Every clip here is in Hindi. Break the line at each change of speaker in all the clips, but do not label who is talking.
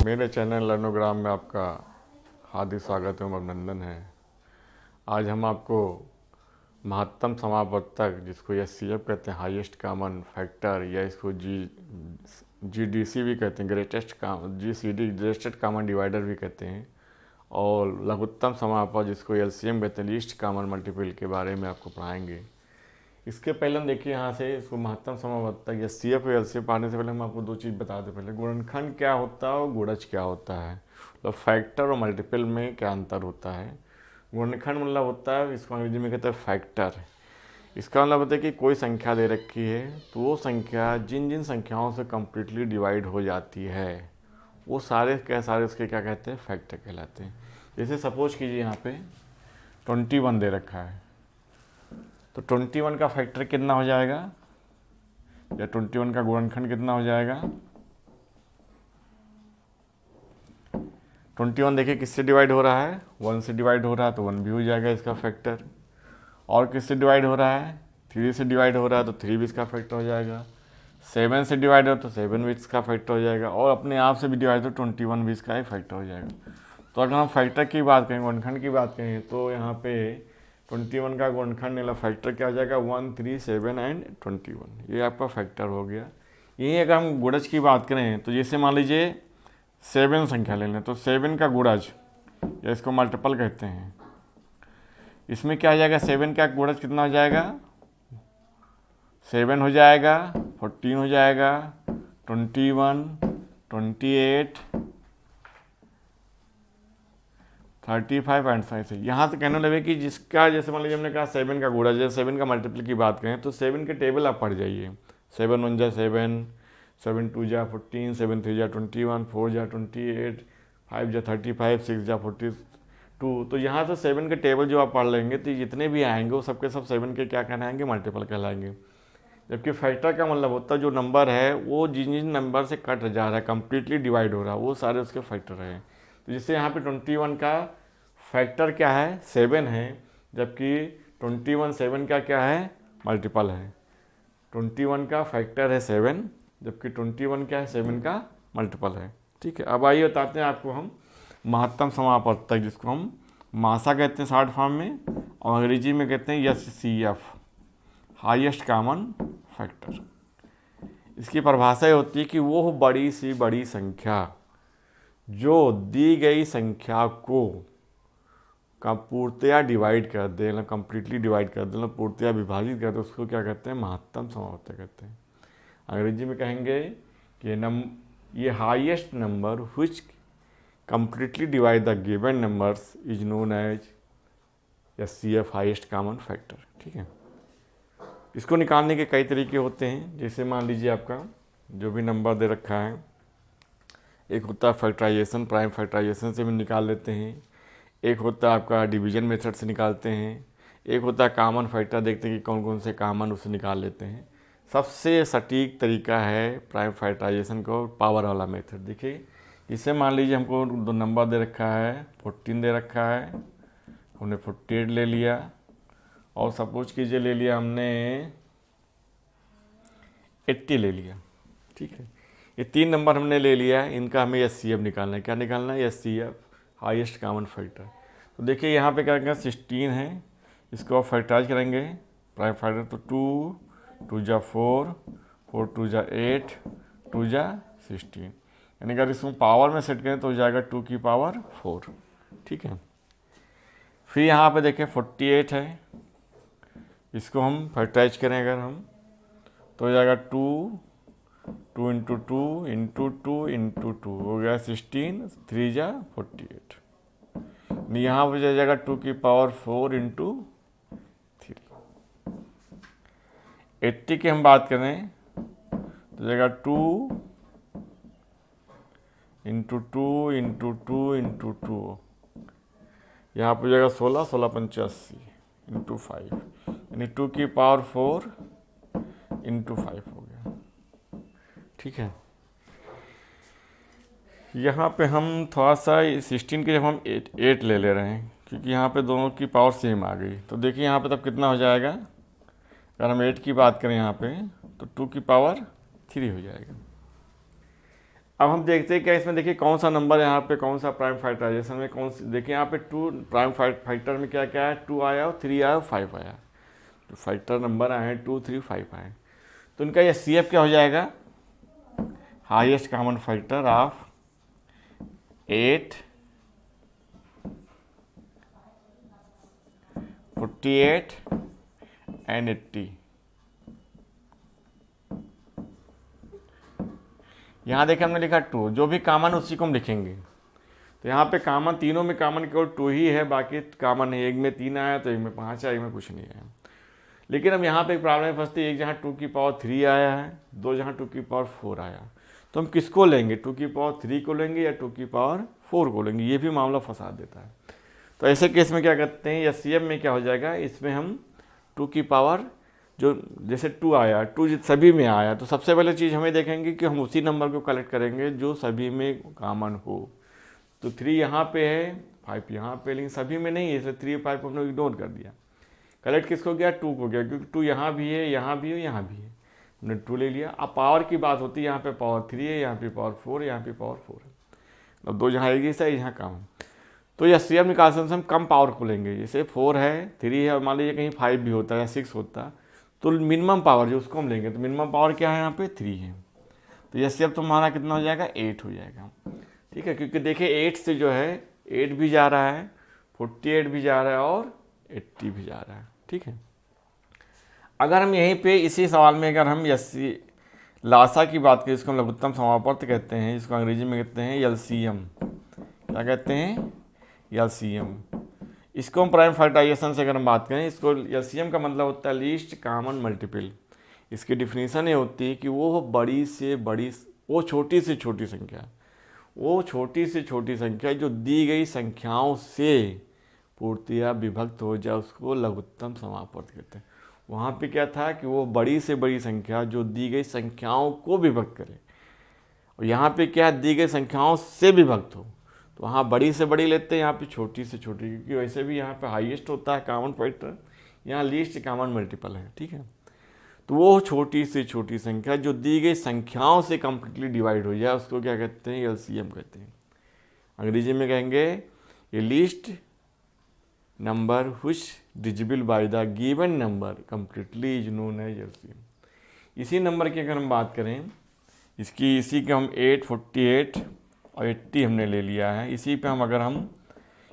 मेरे चैनल लर्नोग्राम में आपका हार्दिक स्वागत एवं अभिनंदन है। आज हम आपको महत्तम समापवर्तक, जिसको एचसीएफ कहते हैं, हाईएस्ट कॉमन फैक्टर, या इसको जीडीसी भी कहते हैं, जीसीडी ग्रेटेस्ट कॉमन डिवाइडर भी कहते हैं, और लघुत्तम समापवर्तक जिसको एलसीएम कहते हैं, लीस्ट कॉमन मल्टीपल के बारे में आपको पढ़ाएंगे। इसके पहले हम देखिए यहाँ से इसको महत्तम समापवर्तक या सीएफ और एलसीएम पढ़ने से पहले हम आपको दो चीज़ बता दें। पहले गुणनखंड क्या होता है और गुणज क्या होता है, मतलब फैक्टर और मल्टीपल में क्या अंतर होता है। गुणनखंड मतलब होता है, इसको अंग्रेजी में कहते हैं फैक्टर। इसका मतलब होता है कि कोई संख्या दे रखी है तो वो संख्या जिन जिन संख्याओं से कम्प्लीटली डिवाइड हो जाती है वो सारे उसके क्या कहते हैं, फैक्टर कहलाते हैं। जैसे सपोज कीजिए यहाँ पे 21 दे रखा है, तो 21 का फैक्टर कितना हो जाएगा, या 21 का गुणनखंड कितना हो जाएगा। 21 देखिए किससे डिवाइड हो रहा है, 1 से डिवाइड हो रहा है, तो 1 भी हो जाएगा इसका फैक्टर। और किससे डिवाइड हो रहा है, 3 से डिवाइड हो रहा है, तो 3 भी इसका फैक्टर हो जाएगा। 7 से डिवाइड हो तो 7 भी इसका फैक्टर हो जाएगा, और अपने आप से भी डिवाइड हो तो 21 भी इसका ही फैक्टर हो जाएगा। तो अगर हम फैक्टर की बात करें, गुणनखंड की बात करें, तो यहाँ पे 21 का गुणनखंड मतलब फैक्टर क्या हो जाएगा, 1, 3, 7 एंड 21, ये आपका फैक्टर हो गया। यही अगर हम गुणज की बात करें तो जैसे मान लीजिए 7 संख्या ले लें, तो 7 का गुणज या इसको मल्टीपल कहते हैं, इसमें क्या हो जाएगा, 7 का गुणज कितना हो जाएगा, 7 हो जाएगा, 14 हो जाएगा, 21, 28, 35 एंड 5 से। यहाँ से कहने लगे कि जिसका, जैसे मान लीजिए हमने कहा 7 का गुणा, जैसे 7 का मल्टीपल की बात करें तो 7 के टेबल आप पढ़ जाइए। 7 1 जा 7, 7 2 जा 14, 7 3 जा 21, 4 जा 28, 5 जा 35, 6 जा 42। तो यहाँ से 7 के टेबल जो आप पढ़ लेंगे तो जितने भी आएंगे वो सबके सब 7 के क्या कहलाएंगे, मल्टीपल कहलाएंगे। जबकि फैक्टर का मतलब होता है जो नंबर है वो जिन जिन नंबर से कट जा रहा है, कम्प्लीटली डिवाइड हो रहा है, वो सारे उसके फैक्टर हैं। तो जिससे यहाँ पे 21 का फैक्टर क्या है, 7 है, जबकि 21 7 का क्या है, मल्टीपल है। 21 का फैक्टर है 7, जबकि 21 क्या है, 7 का मल्टीपल है। ठीक है, अब आइए बताते हैं आपको हम महत्तम समापवर्तक, जिसको हम मासा कहते हैं शॉर्ट फॉर्म में, और अंग्रेजी में कहते हैं एचसीएफ, हाईएस्ट कॉमन फैक्टर। इसकी परिभाषा ये होती है कि वो बड़ी सी बड़ी संख्या जो दी गई संख्या को पूर्णतया डिवाइड कर दे, मतलब कम्प्लीटली डिवाइड कर दे, मतलब पूर्णतया विभाजित कर दे, उसको क्या कहते हैं, महत्तम समापवर्तक कहते हैं। अंग्रेजी में कहेंगे कि ये highest number which completely divide the given numbers is known as HCF, highest common factor. ठीक है, इसको निकालने के कई तरीके होते हैं। जैसे मान लीजिए आपका जो भी नंबर दे रखा है, एक होता है फैक्टराइजेशन, प्राइम फैक्टराइजेशन से भी निकाल लेते हैं, एक होता है आपका डिवीजन मेथड से निकालते हैं, एक होता है कॉमन फैक्टर, देखते हैं कि कौन कौन से कॉमन उससे निकाल लेते हैं। सबसे सटीक तरीका है प्राइम फैक्टराइजेशन को पावर वाला मेथड। देखिए, इससे मान लीजिए हमको दो नंबर दे रखा है, 14 दे रखा है, हमने 48 ले लिया, और सपोज कीजिए ले लिया हमने 80 ले लिया। ठीक है, ये 3 नंबर हमने ले लिया है, इनका हमें एचसीएफ निकालना है। क्या निकालना है, एचसीएफ, हाईएस्ट कॉमन फैक्टर। तो देखिए यहाँ पे क्या करेंगे, 16 है, इसको आप फैक्टराइज करेंगे प्राइम फैक्टर, तो 2 2 जा 4, 4 2 जा 8, 2 जा 16, यानी अगर इसको पावर में सेट करें तो हो जाएगा 2 की पावर 4। ठीक है, फिर यहाँ पे देखें 48 है, इसको हम फैक्टराइज करें अगर हम, तो हो जाएगा 2 2 इंटू 2 इंटू 2 इंटू 2 हो गया 16, 3 जा 48, यहाँ पर जाएगा 2 की पावर 4 इंटू 3। 80 की हम बात करें तो जाएगा 2 इंटू 2 इंटू 2 इंटू 2, यहाँ पर जाएगा 16, 16 85 इंटू 5, यानी 2 की पावर 4 इंटू 5 हो गया। ठीक है, यहाँ पे हम थोड़ा सा 16 के जब हम 8 ले ले रहे हैं, क्योंकि यहाँ पे दोनों की पावर सेम आ गई। तो देखिए यहाँ पे तब कितना हो जाएगा, अगर हम 8 की बात करें यहाँ पे तो 2 की पावर 3 हो जाएगा। अब हम देखते हैं क्या इसमें, देखिए कौन सा नंबर यहाँ पे, कौन सा प्राइम फैक्टराइजेशन में कौन सी, देखिए यहाँ पे 2 प्राइम फैक्टर में क्या क्या है, 2 आया और 3 आया और 5 आया, तो फैक्टर नंबर आए हैं 2 3 5 आए, तो इनका ये CF क्या हो जाएगा, highest common factor of 8, 48 and 80। यहाँ देखिए हमने लिखा 2, जो भी कॉमन उसी को हम लिखेंगे, तो यहाँ पे कॉमन, तीनों में कॉमन केवल 2 ही है, बाकी कॉमन है, एक में 3 आया तो एक में 5 आया, एक में कुछ नहीं आया। लेकिन अब यहाँ पे एक प्रॉब्लम फंसती है, एक जहाँ 2 की पावर 3 आया है, दो जहाँ 2 की पावर 4 आया, तो हम किसको लेंगे, 2 की पावर 3 को लेंगे या 2 की पावर 4 को लेंगे, ये भी मामला फंसा देता है। तो ऐसे केस में क्या करते हैं, SCF में क्या हो जाएगा, इसमें हम 2 की पावर, जो जैसे 2 आया, 2 सभी में आया, तो सबसे पहले चीज़ हमें देखेंगे कि हम उसी नंबर को कलेक्ट करेंगे जो सभी में कॉमन हो। तो 3 यहाँ पे है, 5 यहाँ पे, लेकिन सभी में नहीं है, इसलिए 3 5 को हमने इग्नोर कर दिया। कलेक्ट किसको गया, 2 को गया, क्योंकि 2 यहाँ भी है, यहाँ भी है, यहाँ भी है, हमने 2 ले लिया। अब पावर की बात होती है, यहाँ पे पावर 3 है, यहाँ पे पावर 4 है, यहाँ पे पावर 4 है, अब 2 जहाँ एक जैसा है, यहाँ कम। तो यह SCF निकालने से हम कम पावर को लेंगे, जैसे 4 है, 3 है, और मान लीजिए कहीं 5 भी होता है या 6 होता, तो मिनिमम पावर जो उसको हम लेंगे, तो मिनिमम पावर क्या है, यहाँ पे 3 है, तो SCF तुम्हारा कितना हो जाएगा, 8 हो जाएगा। ठीक है, क्योंकि देखिए 8 से जो है 8 भी जा रहा है, 48 भी जा रहा है और 80 भी जा रहा है। ठीक है, अगर हम यहीं पे इसी सवाल में अगर हम लासा की बात करें, इसको हम लघुत्तम समापवर्त कहते हैं, इसको अंग्रेजी में कहते हैं LCM, क्या कहते हैं, LCM। इसको हम प्राइम फैक्टराइजेशन से अगर हम बात करें, इसको LCM का मतलब होता है लीस्ट कॉमन मल्टीपल। इसकी डिफिनीशन ये होती है कि वो बड़ी से बड़ी, वो छोटी से छोटी संख्या, वो छोटी से छोटी संख्या जो दी गई संख्याओं से पूर्तिया विभक्त हो जाए, उसको लघुत्तम समापवर्त कहते हैं। वहाँ पे क्या था कि वो बड़ी से बड़ी संख्या जो दी गई संख्याओं को विभक्त करे, और यहाँ पे क्या, दी गई संख्याओं से विभक्त हो, तो वहाँ बड़ी से बड़ी लेते हैं, यहाँ पे छोटी से छोटी, क्योंकि वैसे भी यहाँ पे हाईएस्ट होता है कॉमन फैक्टर, यहाँ लीस्ट कॉमन मल्टीपल है। ठीक है, तो वो छोटी से छोटी संख्या जो दी गई संख्याओं से कंप्लीटली डिवाइड हो जाए, उसको क्या कहते हैं, LCM कहते हैं। अंग्रेजी में कहेंगे ए least number which divisible by the given number completely is known as LCM। इसी नंबर की अगर हम बात करें, इसी के हम 8, 48 और 80 हमने ले लिया है, इसी पे हम अगर हम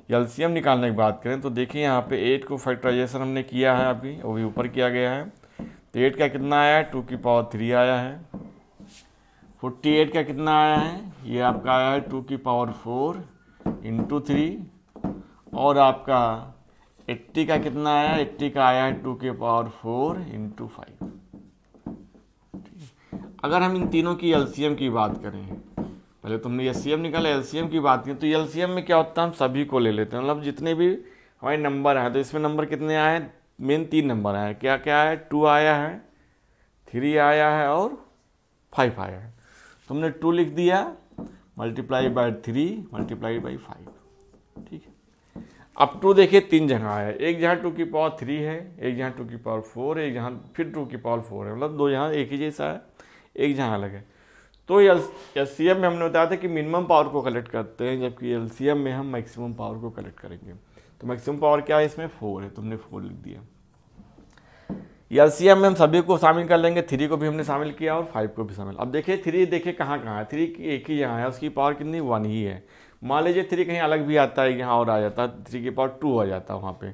LCM निकालने की बात करें, तो देखिए यहाँ पे 8 को फैक्टराइजेशन हमने किया है अभी, वो भी ऊपर किया गया है, तो 8 का कितना आया है, 2 की पावर 3 आया है। 48 का कितना आया है, ये आपका आया है 2 की पावर 4 इंटू 3, और आपका 80 का कितना आया, 80 का आया है 2 की पावर 4 इंटू 5। अगर हम इन तीनों की LCM की बात करें, पहले तुमने SCM निकाला, LCM की बात की, तो LCM में क्या होता है, हम सभी को ले लेते हैं, मतलब जितने भी हमारे नंबर आए, तो इसमें नंबर कितने आए, मेन 3 नंबर आए, क्या क्या है, 2 आया है, 3 आया है और 5 आया है। तुमने 2 लिख दिया, मल्टीप्लाई बाय 3 मल्टीप्लाई बाय 5। ठीक है, अब 2 देखिए 3 जगह आया है, एक जहाँ 2 की पावर 3 है, एक जहाँ 2 की पावर 4 है, एक जहाँ फिर 2 की पावर 4 है, मतलब 2 जहाँ एक ही जैसा है, एक जहाँ अलग है। तो LCM में हमने बताया था कि मिनिमम पावर को कलेक्ट करते हैं, जबकि LCM में हम मैक्सिमम पावर को कलेक्ट करेंगे। तो मैक्सिमम पावर क्या है, इसमें 4 है, तुमने 4 लिख दिया। LCM में हम सभी को शामिल कर लेंगे, 3 को भी हमने शामिल किया और 5 को भी शामिल। अब देखिए 3 देखिए कहाँ कहाँ है, 3 एक ही यहाँ है, उसकी पावर कितनी, 1 ही है। मान लीजिए 3 कहीं अलग भी आता है, यहाँ और आ जाता है, 3 की पावर 2 आ जाता है वहाँ पे,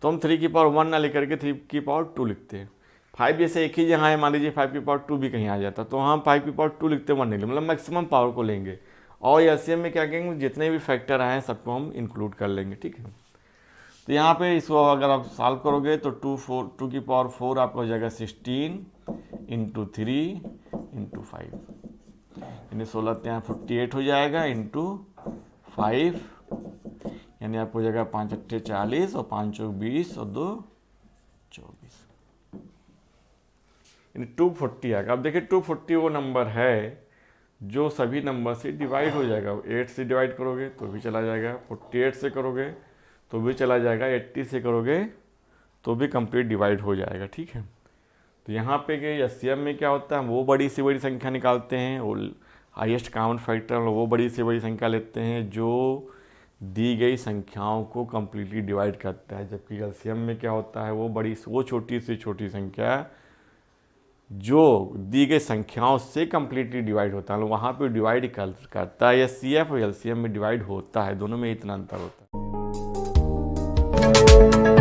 तो हम 3 की पावर 1 ना लेकर के 3 की पावर 2 लिखते हैं। 5 जैसे एक ही जहाँ है, मान लीजिए 5 की पावर 2 भी कहीं आ जाता, तो हम 5 की पावर 2 लिखते, 1 नहीं लिखते, मतलब मैक्सिमम पावर को लेंगे। और LCM में क्या करेंगे, जितने भी फैक्टर आए सबको हम इंक्लूड कर लेंगे। ठीक है, तो यहाँ पे इसको अगर आप सॉल्व करोगे तो 2 की पावर 4 आपका हो जाएगा 16 इंटू 3 इंटू 5, यानी 16 यहाँ 48 हो जाएगा इंटू 5, यानी आपको हो जाएगा 5 अट्ठे 40 और 5 चौक 20 और 2 24, यानी 240 आएगा। अब देखिए 240 वो नंबर है जो सभी नंबर से डिवाइड हो जाएगा। 8 से डिवाइड करोगे तो भी चला जाएगा, 48 से करोगे तो भी चला जाएगा, 80 से करोगे तो भी कंप्लीट डिवाइड हो जाएगा। ठीक है, तो यहाँ पे कि LCM में क्या होता है, वो बड़ी से बड़ी संख्या निकालते हैं, वो हाईएस्ट कॉमन फैक्टर वो बड़ी से बड़ी संख्या लेते हैं जो दी गई संख्याओं को कंप्लीटली डिवाइड करता है, जबकि एलसीएम में क्या होता है, वो छोटी से छोटी संख्या जो दी गई संख्याओं से कंप्लीटली डिवाइड होता है, वहाँ पे डिवाइड करता है। या सीएफ और एलसीएम में डिवाइड होता है, दोनों में इतना अंतर होता है।